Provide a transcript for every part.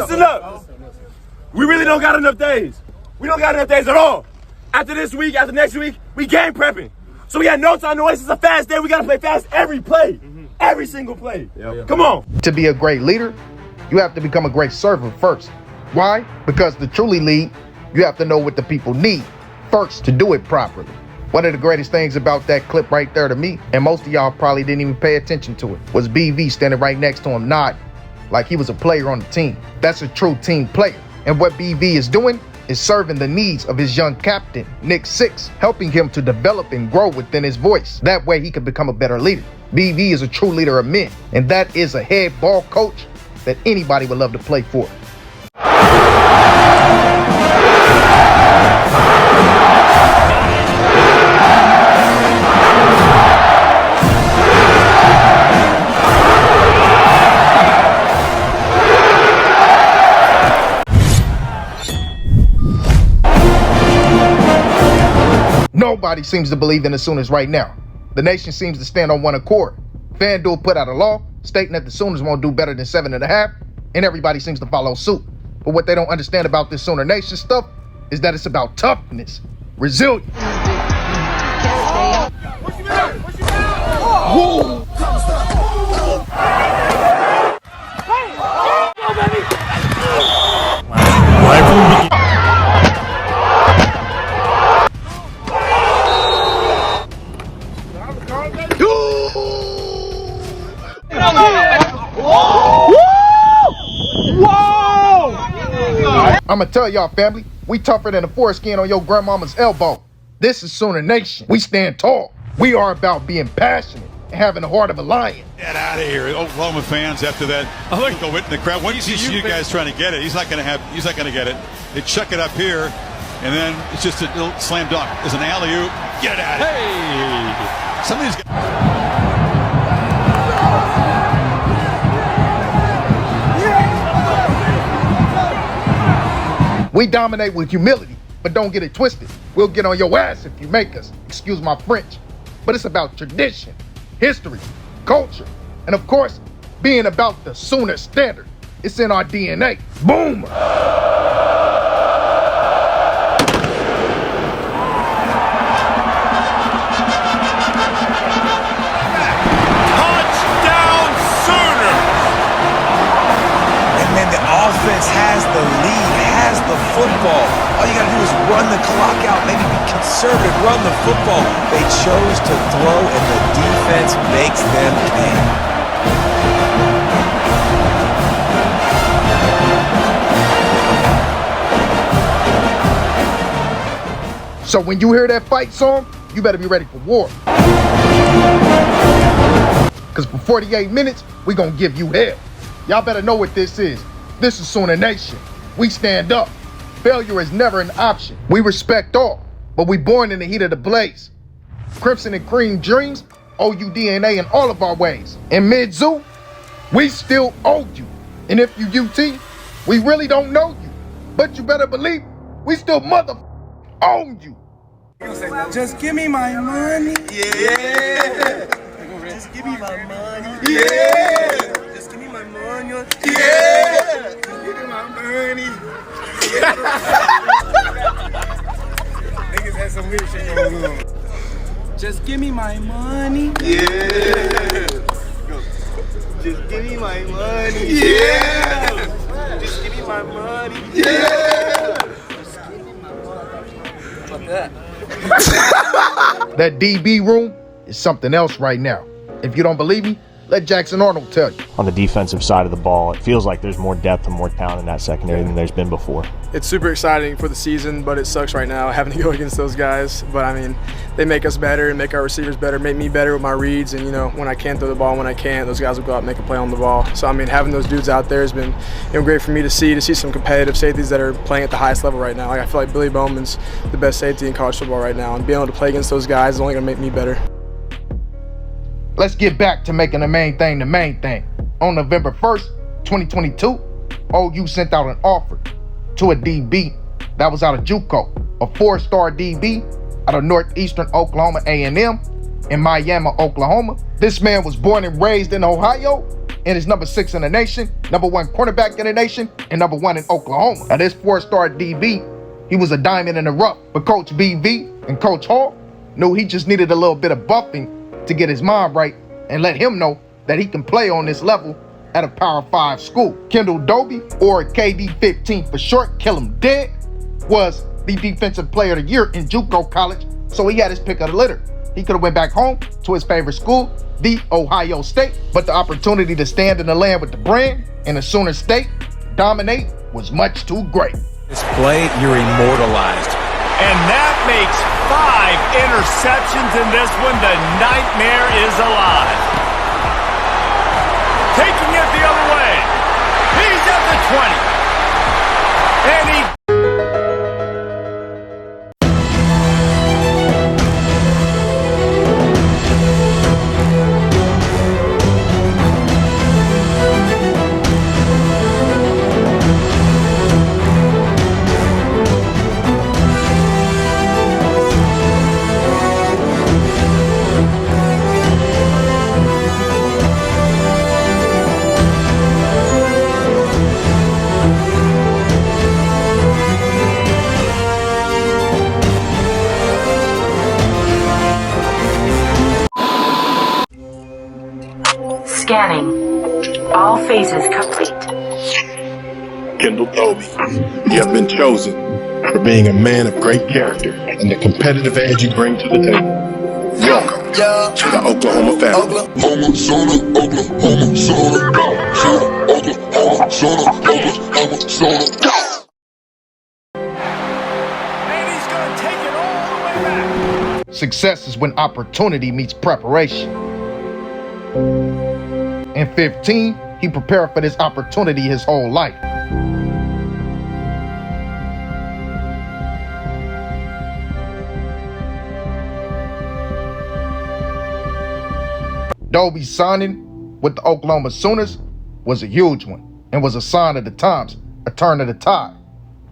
Listen up. We really don't got enough days. We don't got enough days at all. After this week, after next week, we game prepping. So we got no time to waste. It's a fast day. We got to play fast every play. Every single play. Come on. To be a great leader, you have to become a great servant first. Why? Because to truly lead, you have to know what the people need first to do it properly. One of the greatest things about that clip right there to me, and most of y'all probably didn't even pay attention to it, was BV standing right next to him nodding like he was a player on the team. That's a true team player. And what BV is doing is serving the needs of his young captain, Nick Six, helping him to develop and grow within his voice. That way he can become a better leader. BV is a true leader of men, and that is a head ball coach that anybody would love to play for. Nobody seems to believe in the Sooners right now. The nation seems to stand on one accord. FanDuel put out a law stating that the Sooners won't do better than 7.5, and everybody seems to follow suit. But what they don't understand about this Soonernation stuff is that it's about toughness, resilience. I'ma tell y'all, family, we tougher than the foreskin on your grandmama's elbow. This is Soonernation. We stand tall. We are about being passionate and having the heart of a lion. Get out of here, Oklahoma fans! After that, go wit in the crowd. Once you see you guys trying to get it, he's not going to get it. They chuck it up here, and then it's just a little slam dunk. There's an alley-oop. Get out of here! Hey, somebody's got. We dominate with humility, but don't get it twisted. We'll get on your ass if you make us. Excuse my French. But it's about tradition, history, culture, and of course, being about the Sooner standard. It's in our DNA. Boom! Touchdown Sooner! And then the offense has the lead, has the football. All you gotta do is run the clock out, maybe be conservative, run the football. They chose to throw, and the defense makes them pay. So when you hear that fight song, you better be ready for war. Because for 48 minutes, we gonna give you hell. Y'all better know what this is. This is Soonernation. We stand up. Failure is never an option. We respect all, but we born in the heat of the blaze. Crimson and cream dreams, OU DNA in all of our ways. In mid-zoo, we still owe you. And if you UT, we really don't know you. But you better believe we still own you. Just give me my money. Yeah. Just give me my money. Yeah. Just give me my money. Yeah. Just give me my money. Niggas had some weird shit going on. Just give me my money. Yeah. Just give me my money. Yeah. Just give me my money. Yeah. Just give me my money. How about that? That DB room is something else right now. If you don't believe me, let Jackson Arnold tell you. On the defensive side of the ball, it feels like there's more depth and more talent in that secondary than there's been before. It's super exciting for the season, but it sucks right now having to go against those guys. But I mean, they make us better and make our receivers better, make me better with my reads. And you know, when I can't throw the ball, when I can't, those guys will go out and make a play on the ball. So I mean, having those dudes out there has been great for me to see some competitive safeties that are playing at the highest level right now. Like, I feel like Billy Bowman's the best safety in college football right now, and being able to play against those guys is only gonna make me better. Let's get back to making the main thing the main thing. On November 1st, 2022, OU sent out an offer to a DB that was out of Juco, a 4-star DB out of Northeastern Oklahoma A&M in Miami, Oklahoma. This man was born and raised in Ohio, and is number 6 in the nation, number 1 cornerback in the nation, and number 1 in Oklahoma. Now this 4-star DB, he was a diamond in the rough, but Coach BV and Coach Hall knew he just needed a little bit of buffing to get his mind right and let him know that he can play on this level at a Power 5 school. Kendel Dolby, or KD15 for short, Kill 'em Dead, was the Defensive Player of the Year in Juco college, so he had his pick of the litter. He could have went back home to his favorite school, the Ohio State, but the opportunity to stand in the land with the brand in a Sooner State, dominate, was much too great. This play, you're immortalized. And that makes 5 interceptions in this one. The nightmare is alive. Taking it the other way. He's at the 20. And he... Scanning. All phases complete. Kendel Dolby, you have been chosen for being a man of great character and the competitive edge you bring to the table. Welcome to the Oklahoma family. Oklahoma, Sooner, Oklahoma, Sooner, go. Sooner, Oklahoma, Sooner, Oklahoma, Sooner, go. And he's going to take it all the way back. Success is when opportunity meets preparation. In 15, he prepared for this opportunity his whole life. Dolby's signing with the Oklahoma Sooners was a huge one and was a sign of the times, a turn of the tide.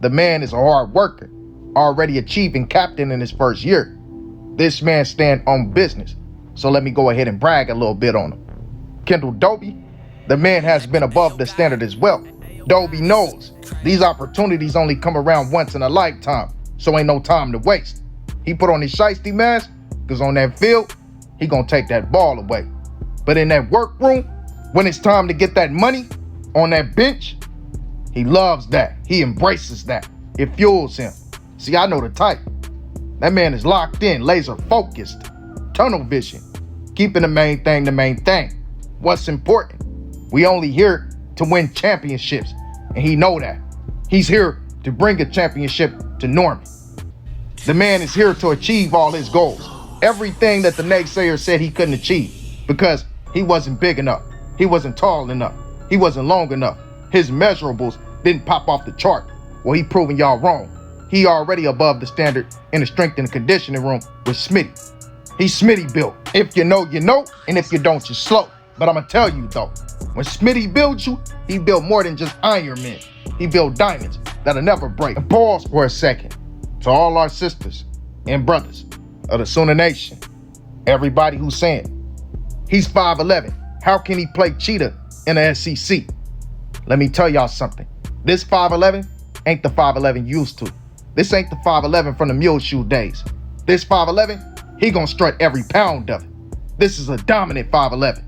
The man is a hard worker, already achieving captain in his first year. This man stand on business, so let me go ahead and brag a little bit on him. Kendel Dolby, the man has been above the standard as well. Dolby knows these opportunities only come around once in a lifetime, so ain't no time to waste. He put on his shiesty mask, because on that field, he gonna take that ball away. But in that workroom, when it's time to get that money on that bench, he loves that. He embraces that. It fuels him. See, I know the type. That man is locked in, laser focused, tunnel vision, keeping the main thing the main thing. What's important? We only here to win championships, and he know that. He's here to bring a championship to Norman. The man is here to achieve all his goals. Everything that the naysayers said he couldn't achieve because he wasn't big enough, he wasn't tall enough, he wasn't long enough. His measurables didn't pop off the chart. Well, he proving y'all wrong. He already above the standard in the strength and conditioning room with Smitty. He's Smitty built. If you know, and if you don't, you're slow. But I'm gonna tell you though, when Smitty builds you, he built more than just Iron Men. He built diamonds that'll never break. And pause for a second to all our sisters and brothers of the Soonernation. Everybody who's saying, he's 5'11". How can he play cheetah in the SEC? Let me tell y'all something. This 5'11" ain't the 5'11" used to. This ain't the 5'11" from the mule shoe days. This 5'11", he gonna strut every pound of it. This is a dominant 5'11".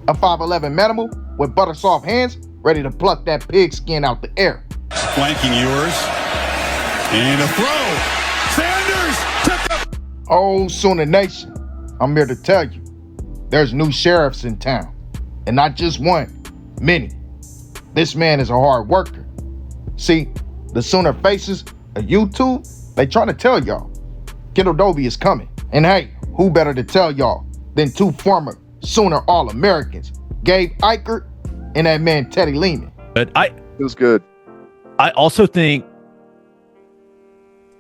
A 5'11" manimal with butter soft hands, ready to pluck that pig skin out the air. Flanking yours. And a throw. Sanders took up. Oh, Soonernation, I'm here to tell you, there's new sheriffs in town. And not just one, many. This man is a hard worker. See, the Sooner faces of YouTube, they trying to tell y'all, Kendel Dolby is coming. And hey, who better to tell y'all than 2 former Sooner All-Americans, Gabe Eichert and that man Teddy Lehman. But It was good. I also think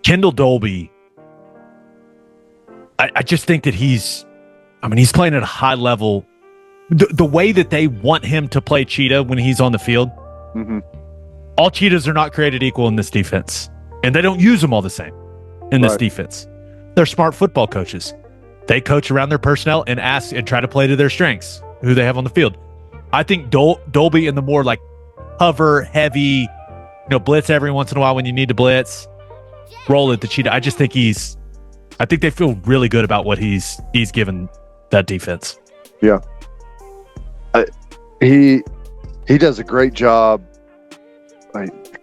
Kendel Dolby, I just think that he's playing at a high level. The way that they want him to play cheetah when he's on the field, all cheetahs are not created equal in this defense. And they don't use them all the same in this defense. They're smart football coaches. They coach around their personnel and ask and try to play to their strengths, who they have on the field. I think Dolby in the more like hover, heavy, blitz every once in a while when you need to blitz, roll at the cheetah. I just think I think they feel really good about what he's given that defense. Yeah. He does a great job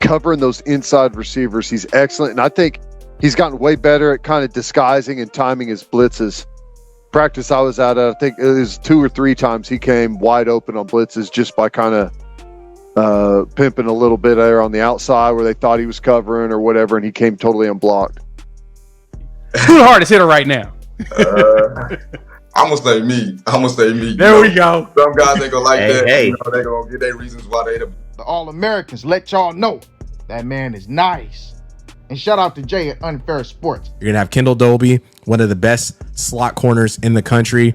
covering those inside receivers. He's excellent. And I think he's gotten way better at kind of disguising and timing his blitzes. Practice I was at, I think it was 2 or 3 times he came wide open on blitzes just by kind of pimping a little bit there on the outside where they thought he was covering or whatever, and he came totally unblocked. Who's the hardest hitter right now? I'm gonna say me. There we go. Some guys ain't gonna like that. Hey. They gonna get their reasons why they the All-Americans let y'all know that man is nice. And shout out to Jay at Unfair Sports. You're gonna have Kendel Dolby, one of the best slot corners in the country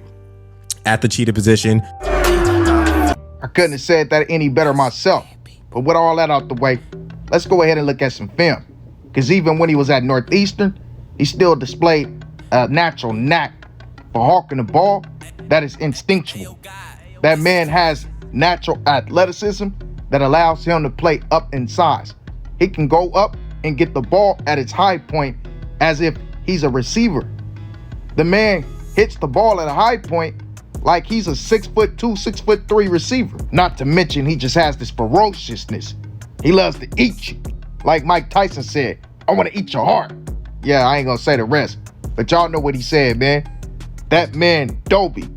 at the cheetah position. I couldn't have said that any better myself. But with all that out the way, let's go ahead and look at some film. Because even when he was at Northeastern, he still displayed a natural knack for hawking the ball that is instinctual. That man has natural athleticism that allows him to play up in size. He can go up and get the ball at its high point as if he's a receiver. The man hits the ball at a high point like he's a 6'2", 6'3" receiver. Not to mention he just has this ferociousness. He loves to eat you. Like Mike Tyson said, I want to eat your heart. Yeah, I ain't gonna say the rest, but y'all know what he said, man. That man, Dolby,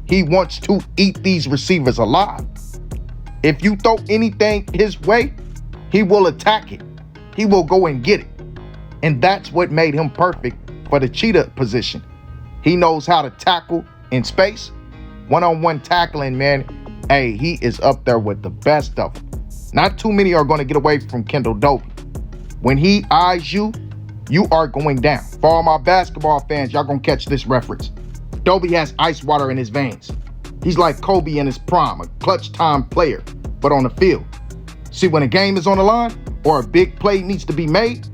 he wants to eat these receivers alive. If you throw anything his way, he will attack it. He will go and get it. And that's what made him perfect for the cheetah position. He knows how to tackle in space. One-on-one tackling, man, hey, he is up there with the best of them. Not too many are going to get away from Kendel Dolby. When he eyes you, you are going down. For all my basketball fans, y'all going to catch this reference. Dolby has ice water in his veins. He's like Kobe in his prime, a clutch time player, but on the field. See, when a game is on the line or a big play needs to be made,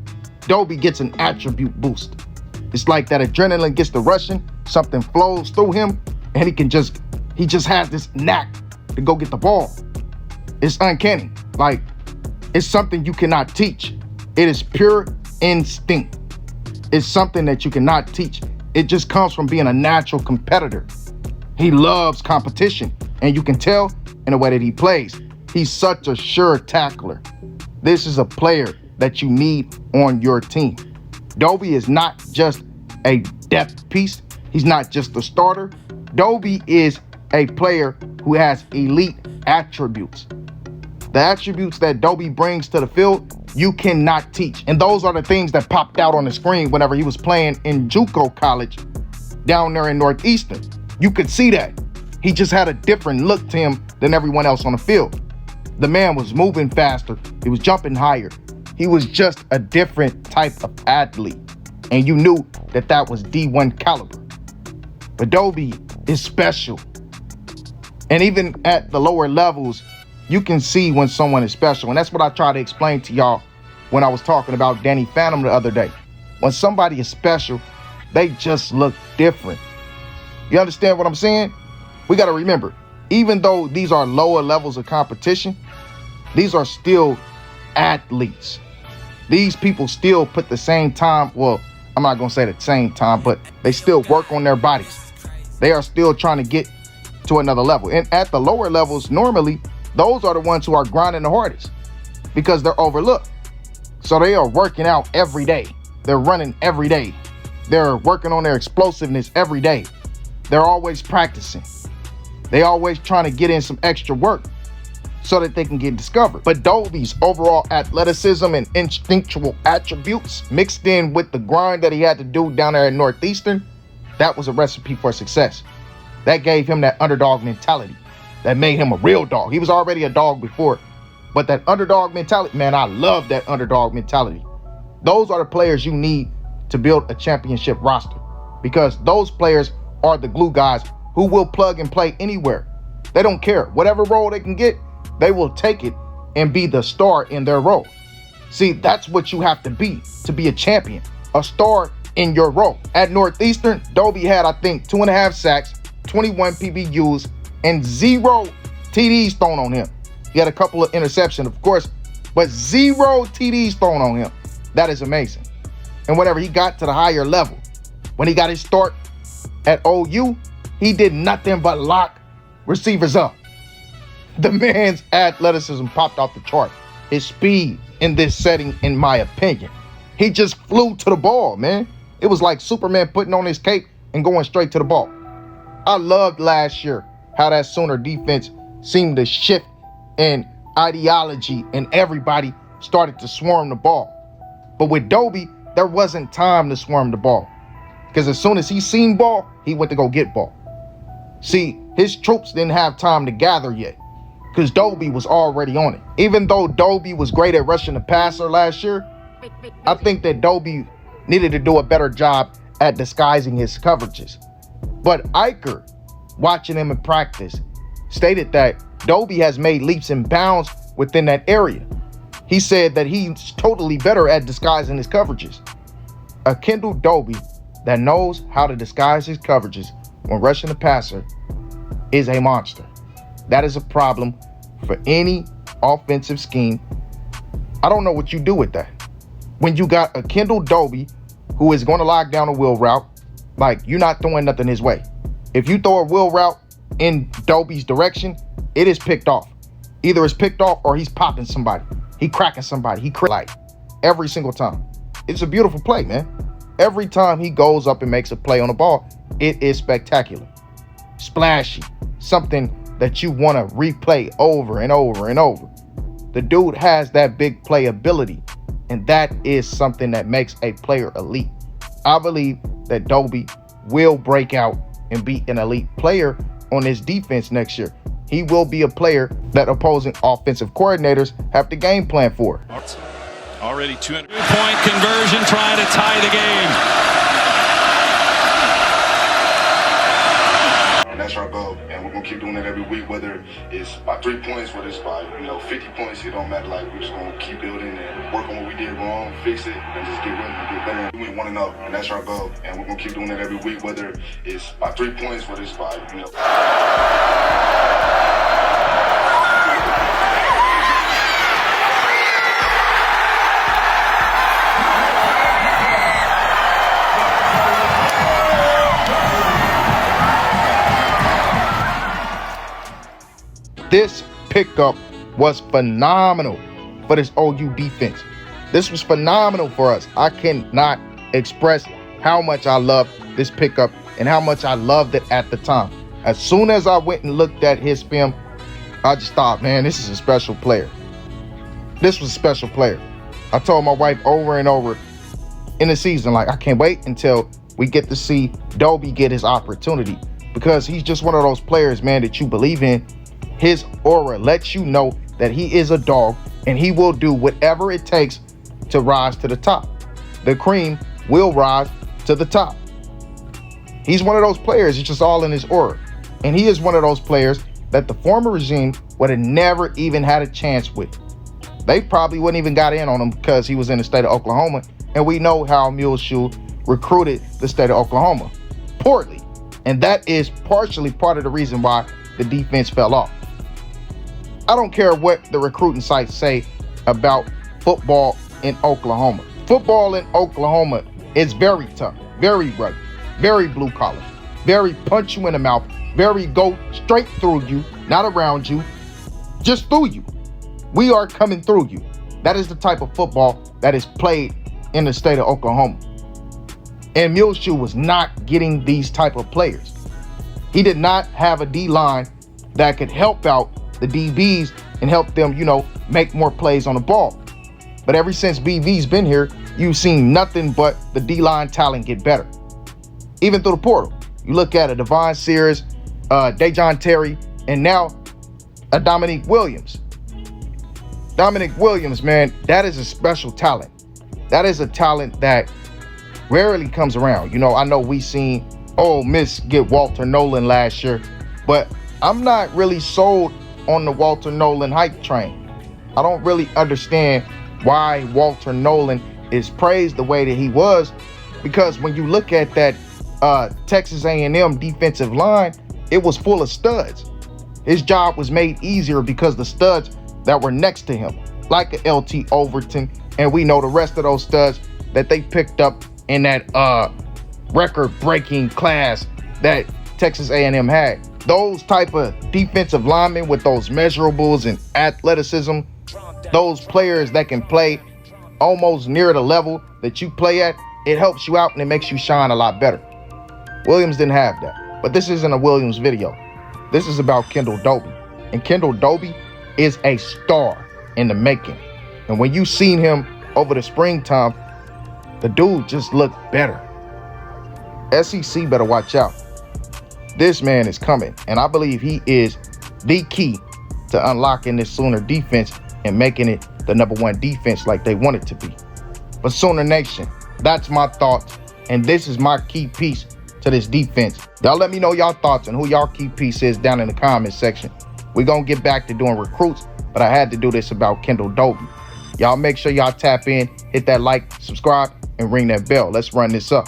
Dolby gets an attribute boost. It's like that adrenaline gets to rushing, something flows through him, and he just has this knack to go get the ball. It's uncanny. Like, it's something you cannot teach. It is pure instinct. It's something that you cannot teach. It just comes from being a natural competitor. He loves competition, and you can tell in the way that he plays. He's such a sure tackler. This is a player that you need on your team. Dolby is not just a depth piece. He's not just a starter. Dolby is a player who has elite attributes. The attributes that Dolby brings to the field, you cannot teach. And those are the things that popped out on the screen whenever he was playing in Juco college down there in Northeastern. You could see that. He just had a different look to him than everyone else on the field. The man was moving faster. He was jumping higher. He was just a different type of athlete. And you knew that that was D1 caliber. But Dolby is special. And even at the lower levels, you can see when someone is special. And that's what I tried to explain to y'all when I was talking about Danny Phantom the other day. When somebody is special, they just look different. You understand what I'm saying? We got to remember, even though these are lower levels of competition, these are still athletes. These people still put the same time, well, I'm not going to say the same time, but they still work on their bodies. They are still trying to get to another level. And at the lower levels, normally, those are the ones who are grinding the hardest because they're overlooked. So they are working out every day. They're running every day. They're working on their explosiveness every day. They're always practicing. They always trying to get in some extra work so that they can get discovered. But Dolby's overall athleticism and instinctual attributes mixed in with the grind that he had to do down there at Northeastern, that was a recipe for success. That gave him that underdog mentality. That made him a real dog. He was already a dog before, but that underdog mentality, man, I love that underdog mentality. Those are the players you need to build a championship roster because those players are the glue guys who will plug and play anywhere. They don't care. Whatever role they can get, they will take it and be the star in their role. See, that's what you have to be a champion, a star in your role. At Northeastern, Dolby had, I think, 2.5 sacks, 21 PBUs, and 0 TDs thrown on him. He had a couple of interceptions, of course, but 0 TDs thrown on him. That is amazing. And whenever he got to the higher level, when he got his start at OU, he did nothing but lock receivers up. The man's athleticism popped off the chart. His speed in this setting, in my opinion. He just flew to the ball, man. It was like Superman putting on his cape and going straight to the ball. I loved last year how that Sooner defense seemed to shift in ideology and everybody started to swarm the ball. But with Dolby, there wasn't time to swarm the ball. Because as soon as he seen ball, he went to go get ball. See, his troops didn't have time to gather yet because Dolby was already on it. Even though Dolby was great at rushing the passer last year, I think that Dolby needed to do a better job at disguising his coverages. But Iker, watching him in practice, stated that Dolby has made leaps and bounds within that area. He said that he's totally better at disguising his coverages. A Kendel Dolby that knows how to disguise his coverages when rushing the passer is a monster. That is a problem for any offensive scheme. I don't know what you do with that. When you got a Kendel Dolby who is going to lock down a wheel route, like you're not throwing nothing his way. If you throw a wheel route in Dolby's direction, it is picked off. Either it's picked off or he's popping somebody. He cracking somebody. He like every single time. It's a beautiful play, man. Every time he goes up and makes a play on the ball, it is spectacular. Splashy. Something that you want to replay over and over and over. The dude has that big play ability, and that is something that makes a player elite. I believe that Dolby will break out and be an elite player on his defense next year. He will be a player that opposing offensive coordinators have to game plan for. Already 200-point conversion, trying to tie the game. And that's our goal, and we're gonna keep doing it every week, whether it's by 3 points, whether it's by 50 points. It don't matter. Like, we're just gonna keep building and work on what we did wrong, fix it, and just get ready to get better. We want to know, and that's our goal, and we're gonna keep doing it every week, whether it's by 3 points, whether it's by This pickup was phenomenal for this OU defense. This was phenomenal for us. I cannot express how much I love this pickup and how much I loved it at the time. As soon as I went and looked at his film, I just thought, man, this is a special player. This was a special player. I told my wife over and over in the season, like, I can't wait until we get to see Dolby get his opportunity, because he's just one of those players, man, that you believe in. His aura lets you know that he is a dog and he will do whatever it takes to rise to the top. The cream will rise to the top. He's one of those players, it's just all in his aura. And he is one of those players that the former regime would have never even had a chance with. They probably wouldn't even got in on him because he was in the state of Oklahoma. And we know how Muleshoe recruited the state of Oklahoma poorly. And that is partially part of the reason why the defense fell off. I don't care what the recruiting sites say about football in Oklahoma. Football in Oklahoma is very tough, very rugged, very blue collar, very punch you in the mouth, very go straight through you, not around you, just through you. We are coming through you. That is the type of football that is played in the state of Oklahoma. And Muleshoe was not getting these type of players. He did not have a D-line that could help out the DBs and help them, make more plays on the ball. But ever since BV's been here, you've seen nothing but the D-line talent get better. Even through the portal. You look at a Devon Sears, Dejon Terry, and now a Dominique Williams. Dominique Williams, man, that is a special talent. That is a talent that rarely comes around. I know we seen Ole Miss get Walter Nolan last year, but I'm not really sold on the Walter Nolan hype train. I don't really understand why Walter Nolan is praised the way that he was, because when you look at that Texas A&M defensive line, it was full of studs. His job was made easier because the studs that were next to him, like a LT Overton, and we know the rest of those studs that they picked up in that record-breaking class that Texas A&M had. Those type of defensive linemen with those measurables and athleticism, those players that can play almost near the level that you play at, it helps you out and it makes you shine a lot better. Williams didn't have that. But this isn't a Williams video. This is about Kendel Dolby. And Kendel Dolby is a star in the making. And when you seen him over the springtime, the dude just looked better. SEC better watch out. This man is coming, and I believe he is the key to unlocking this Sooner defense and making it the #1 defense like they want it to be. But Sooner Nation, that's my thoughts, and this is my key piece to this defense. Y'all let me know y'all thoughts and who y'all key piece is down in the comment section. We're gonna get back to doing recruits, but I had to do this about Kendel Dolby. Y'all make sure y'all tap in, hit that like, subscribe, and ring that bell. Let's run this up.